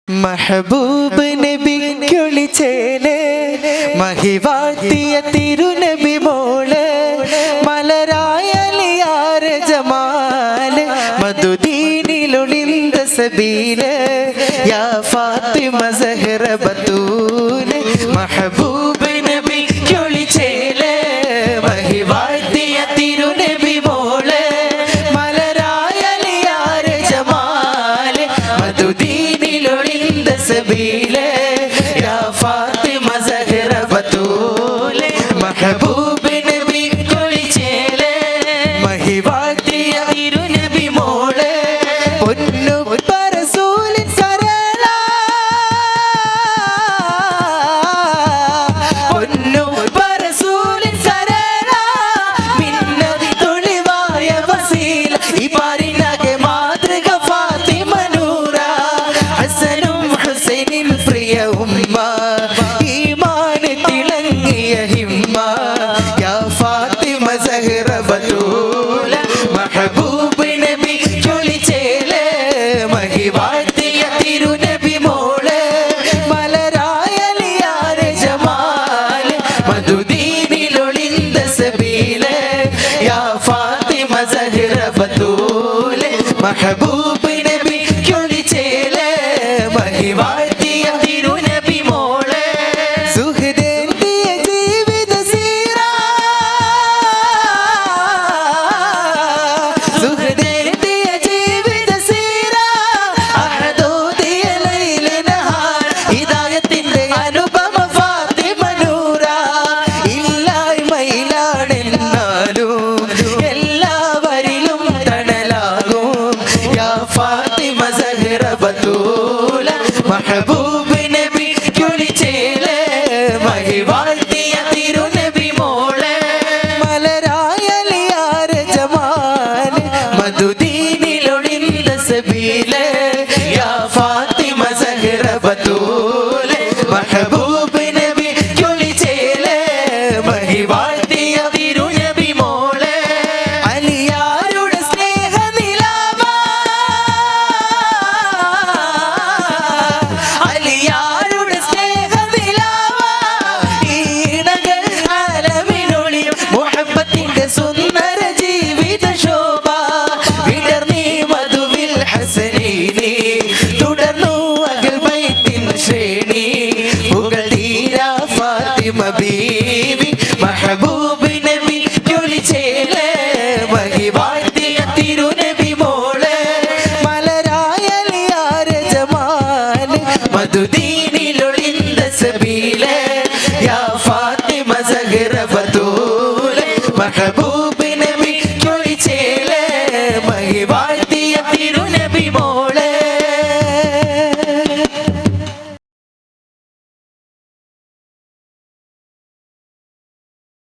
महबूब नबी क्योली चेले महिवातिय तिरुनबी मोळे मलरायलियार जमाल मधुदीनिलुलिंद सबील या फातिमा ज़हरा बतूल महबूब नबी क्योली चेले महिवातिय तिरुनबी मोळे मलरायलियार जमाल मधुदीनिलुलिंद सबील या फातिमा ज़हरा बतूल महबूब नबी क्योली चेले महिवातिय तिरुनबी मोळे പൊന്നു റസൂലിൻ സരള പൊന്നു റസൂലിൻ സരള മിന്നതി തുളിവായ വസീല ഈ പാരിനാകെ മാതൃക ഫാത്തിമ നൂറ ഹസനും ഹുസൈനും പ്രിയ ഉമ്മ ഈമാൻ തിളങ്ങിയ ഹിമ്മ യാ ഫാത്തിമ സഹറ ബതൂല മഹബൂബ് നബി ക്യോലി ചേലെ महिवातिय तिरुनबी मोळे मलरायलियार जमाल मधुदीनिलुलिंद सबील या फातिमा ज़हरा बतूल महबूब नबी क्योली चेले महिवातिय तिरुनबी मोळे സുഹൃദേന്തിയ ജീവിത സീര സുഹൃദേന്തിയ ജീവിത സീര അഹദോദിയ ലൈല നഹാർ ഹിദായത്തിന്റെ അനുപമ ഫാത്തിമ നൂറ ഇല്ലായ്മയിലാണെന്നാലും എല്ലാവരിലും തണലാകും യാ ഫാത്തിമ ज़हറ ബതൂല മഹബൂബ് നബി ക്യോലി ചേലെ महिवातिय तिरुनबी मोळे മലരായലിയാർ ജമാൽ മധുദീനിലൊളിന്ത സബീല യാ ഫാത്തിമ ज़हറ ബതൂല മഹബൂബ് നബി ക്യോലി ചേലെ महिवातिय തിരുനബി മോളെ അലിയാരുടെ സ്നേഹ നിലാവ അലിയാരുടെ സ്നേഹ നിലാവ ഈണകൾ ആലമിനൊളിയും മുഹബ്ബത്തിന്റെ സുന്ദര ജീവിത ശോഭ വിടർന്നീ മധുവിൽ ഹസനീനി തുടർന്നു അഹ്ൽ ബൈത്തിൻ ശ്രേണി പുകഴ്തീരാ ഫാത്തിമ ബീവി മഹബൂബ് നബി ക്യോലി ചേലെ महिवातिय തിരുനബി മോളെ മലരായലിയാർ ജമാൽ മധുദീനിലൊളിന്ത സബീല യാ ഫാത്തിമ ज़हറ ബതൂല മഹബൂബ്